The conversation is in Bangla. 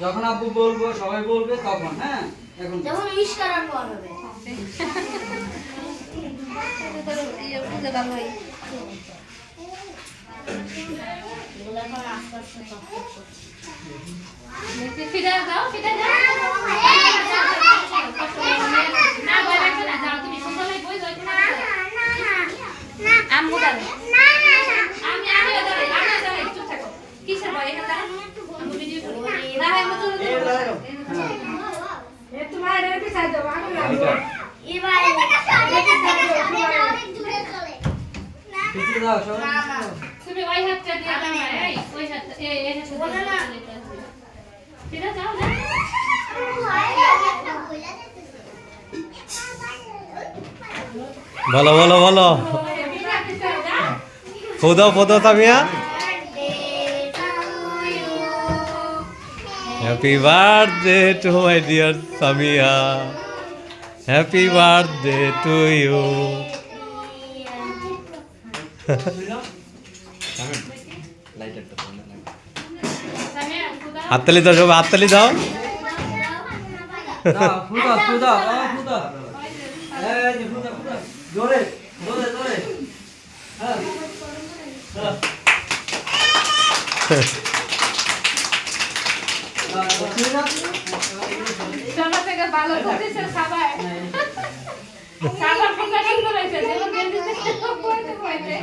যখন আব্বু বলবো সবাই বলবে তখন, হ্যাঁ? এখন যখন উইশ করার পর হবে। ফিরে যাও, ফিরে যাও। না ভয় লাগছে না, যাও তুমি সুন্দর লাগে বই যাও। আম্মু দাঁড়াও। আমি দাঁড়াই, চুপ থাকো। কিসের ভয় এখানে দাঁড়াও? আম্মু ভিডিও করি। দাঁড়াই মতো তোমার এটা পিছাই দাও, আমি লাগবো। এবার অনেক দূরে চলে। পিছিয়ে দাও সবাই। তুমি ওই হাতটা দিয়ে দাও, এই ওই হাতটা এই হাতটা বলে না। ফিরে যাও না। বলো বলো বলো ফোদো Samiya happy birthday to my dear Samiya happy birthday to you হাততালি দাও সব হাততালি দাও দাও ফুদা ফুদা ফুদা। এই যে ফুদা ফুদা জোরে জোরে জোরে। হ্যাঁ সবার থেকে ভালো করতেছে খাবার। খাবার ফুঙ্গা সুন্দর হয়েছে, যেমন গেঞ্জিতে পড়তে পড়তে